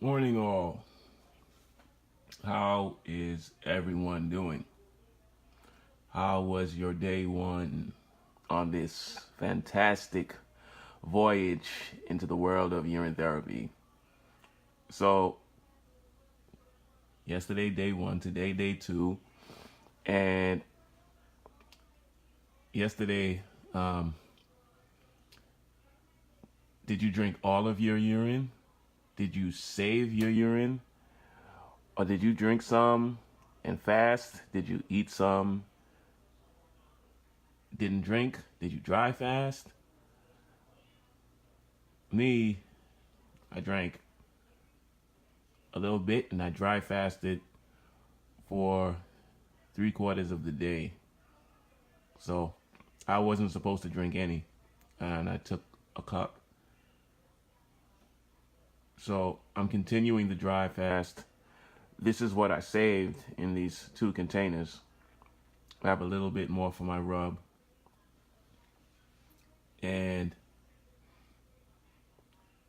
Morning all. How is everyone doing? How was your day one on this fantastic voyage into the world of urine therapy? So, yesterday day one, today day two, and yesterday, did you drink all of your urine? Did you save your urine? Or did you drink some and fast? Did you eat some? Didn't drink? Did you dry fast? Me, I drank a little bit and I dry fasted for 3/4 of the day. So I wasn't supposed to drink any, and I took a cup. So I'm continuing the dry fast. This is what I saved in these 2 containers. I have a little bit more for my rub. And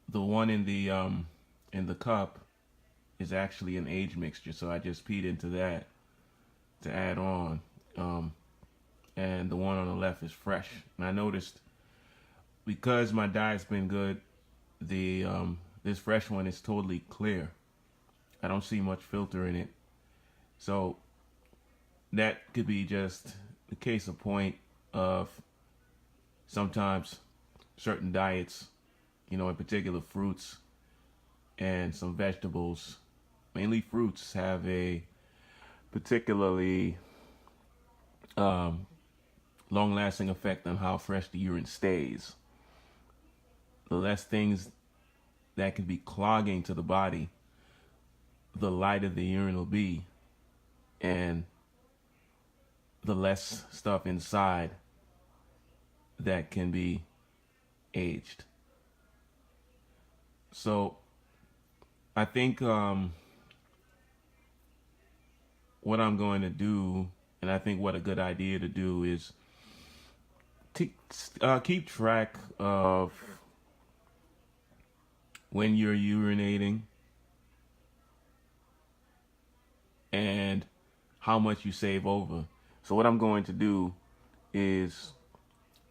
the one in the cup is actually an age mixture, so I just peed into that to add on. And the one on the left is fresh. And I noticed, because my diet's been good, this fresh one is totally clear. I don't see much filter in it. So that could be just the case of point of sometimes certain diets, in particular fruits and some vegetables, mainly fruits, have a particularly long-lasting effect on how fresh the urine stays. The less things that can be clogging to the body, the lighter the urine will be, and the less stuff inside that can be aged. So I think what I'm going to do, and I think what a good idea to do, is keep track of when you're urinating and how much you save over. So what I'm going to do is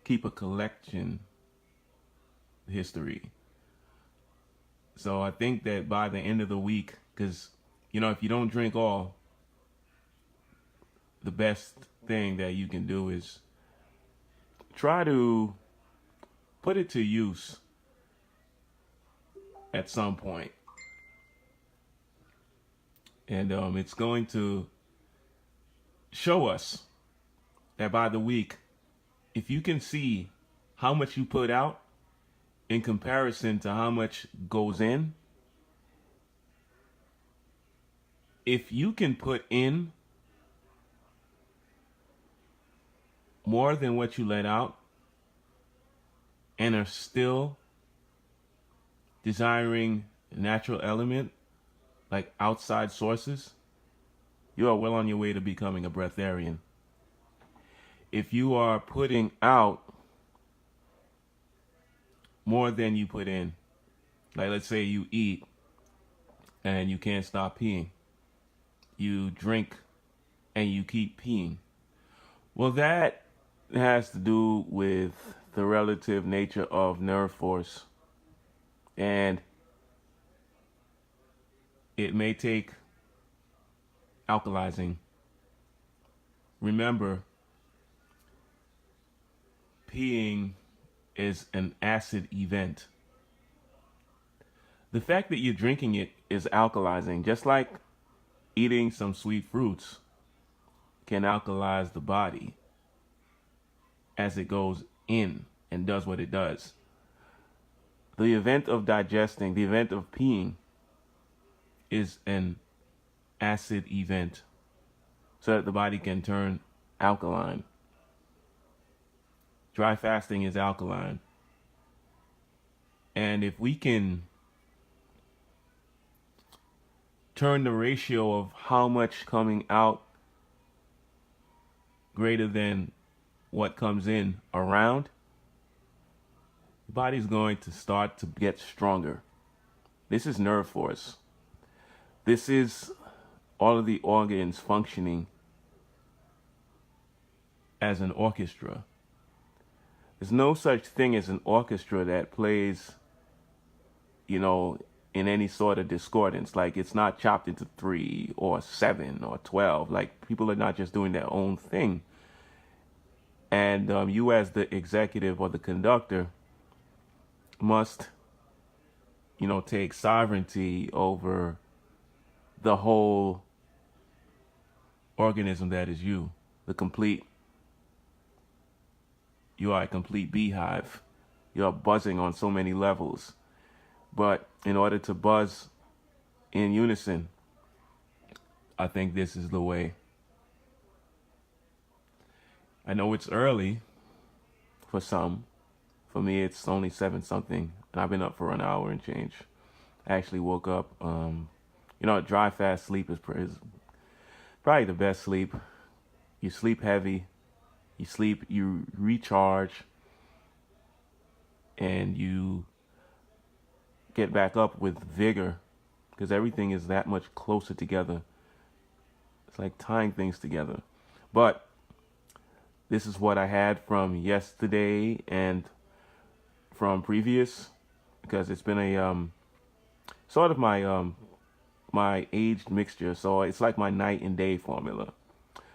keep a collection history. So I think that by the end of the week, because, if you don't drink all, the best thing that you can do is try to put it to use at some point. And it's going to show us that by the week, if you can see how much you put out in comparison to how much goes in, if you can put in more than what you let out and are still desiring natural element like outside sources, you are well on your way to becoming a breatharian. If you are putting out more than you put in, like let's say you eat and you can't stop peeing, you drink and you keep peeing, well, that has to do with the relative nature of nerve force, and it may take alkalizing. Remember, peeing is an acid event. The fact that you're drinking it is alkalizing, just like eating some sweet fruits can alkalize the body as it goes in and does what it does. The event of digesting, the event of peeing, is an acid event so that the body can turn alkaline. Dry fasting is alkaline. And if we can turn the ratio of how much coming out greater than what comes in around, the body's going to start to get stronger. This is nerve force. This is all of the organs functioning as an orchestra. There's no such thing as an orchestra that plays, you know, in any sort of discordance. Like, it's not chopped into 3 or 7 or 12. Like, people are not just doing their own thing. And you, as the executive or the conductor, must, you know, take sovereignty over the whole organism that is you. You are a complete beehive. You are buzzing on so many levels. But in order to buzz in unison, I think this is the way. I know it's early for some. For me, it's only 7 something, and I've been up for an hour and change. I actually woke up. You know, dry fast sleep is probably the best sleep. You sleep heavy. You recharge, and you get back up with vigor, because everything is that much closer together. It's like tying things together. But this is what I had from yesterday and from previous, because it's been a sort of my aged mixture. So it's like my night and day formula.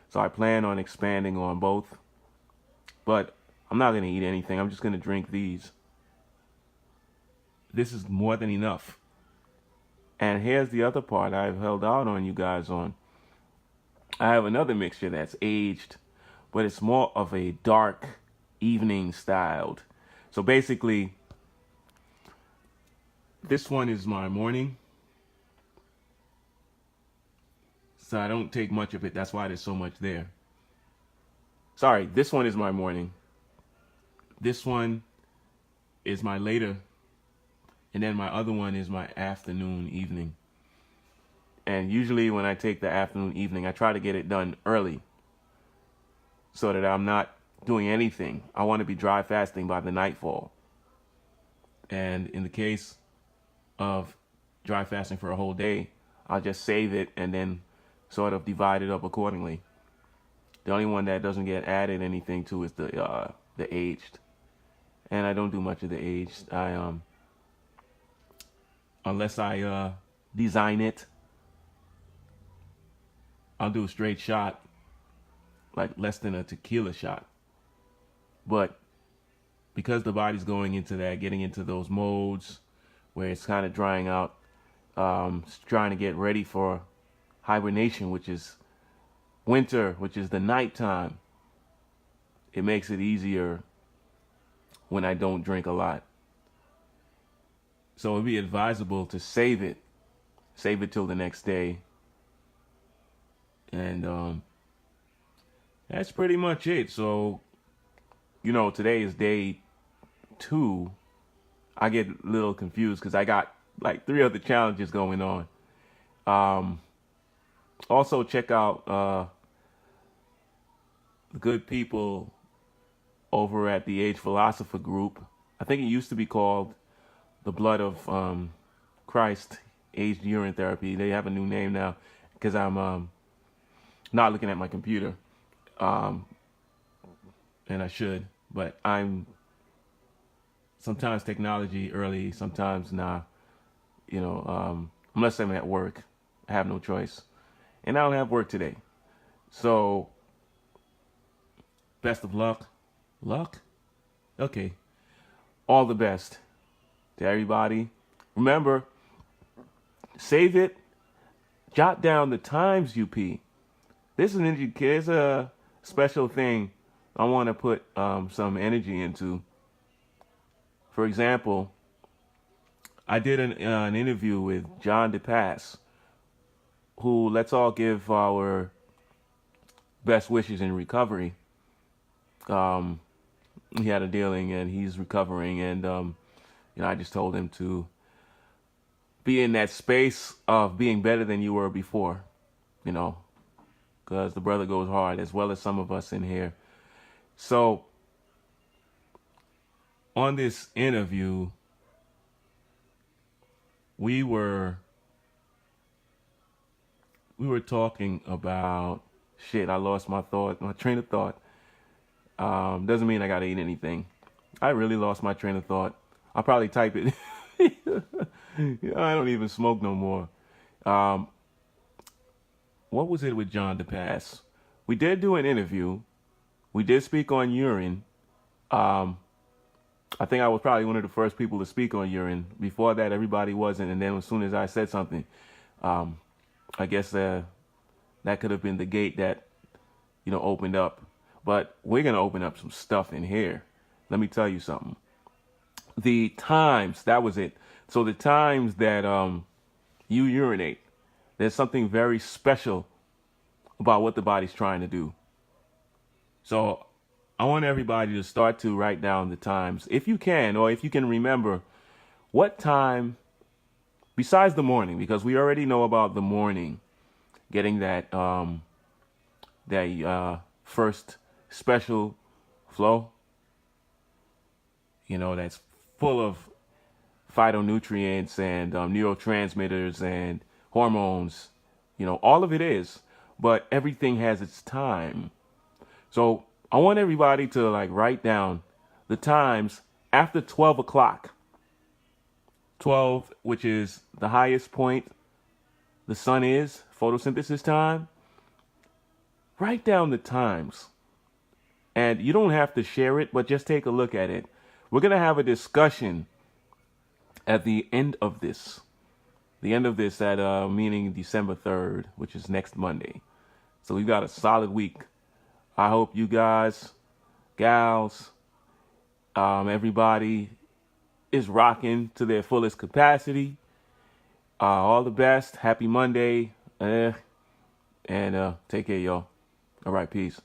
So I plan on expanding on both, but I'm not going to eat anything. I'm just going to drink these. This is more than enough. And here's the other part I've held out on you guys on. I have another mixture that's aged, but it's more of a dark evening styled. So basically, this one is my morning. So I don't take much of it. That's why there's so much there. Sorry, this one is my morning. This one is my later. And then my other one is my afternoon, evening. And usually when I take the afternoon, evening, I try to get it done early so that I'm not doing anything. I want to be dry fasting by the nightfall. And in the case of dry fasting for a whole day, I'll just save it and then sort of divide it up accordingly. The only one that doesn't get added anything to is the aged. And I don't do much of the aged. Unless I design it, I'll do a straight shot, like less than a tequila shot. But because the body's going into that, getting into those modes where it's kind of drying out, it's trying to get ready for hibernation, which is winter, which is the nighttime, it makes it easier when I don't drink a lot. So it'd be advisable to save it till the next day. And that's pretty much it. So, you know, today is day 2. I get a little confused because I got like 3 other challenges going on. Also check out the good people over at the Age Philosopher group. I think it used to be called the Blood of Christ Aged Urine Therapy. They have a new name now because I'm not looking at my computer, and I should, but I'm sometimes technology early, sometimes nah. You know, unless I'm at work, I have no choice, and I don't have work today. So, best of luck. Luck? Okay. All the best to everybody. Remember, save it. Jot down the times you pee. This is a special thing I want to put some energy into. For example, I did an interview with John DePass, who let's all give our best wishes in recovery. He had a dealing and he's recovering, and you know, I just told him to be in that space of being better than you were before, you know, because the brother goes hard, as well as some of us in here. So on this interview, we were we were talking about shit. I lost my train of thought. Doesn't mean I gotta eat anything. I really lost my train of thought. I'll probably type it. I don't even smoke no more. Um, what was it with John DePass? We did do an interview. We did speak on urine. Um, I think I was probably one of the first people to speak on urine. Before that, everybody wasn't. And then as soon as I said something, I guess that could have been the gate that, opened up. But we're going to open up some stuff in here. Let me tell you something. The times, that was it. So the times that you urinate, there's something very special about what the body's trying to do. So I want everybody to start to write down the times, if you can, or if you can remember what time, besides the morning, because we already know about the morning, getting that first special flow, that's full of phytonutrients and neurotransmitters and hormones, all of it is, but everything has its time. So I want everybody to write down the times after 12 o'clock. 12, which is the highest point the sun is, photosynthesis time. Write down the times. And you don't have to share it, but just take a look at it. We're going to have a discussion at the end of this. The end of this meaning December 3rd, which is next Monday. So we've got a solid week. I hope you guys, gals, everybody is rocking to their fullest capacity. All the best. Happy Monday. And take care, y'all. All right, peace.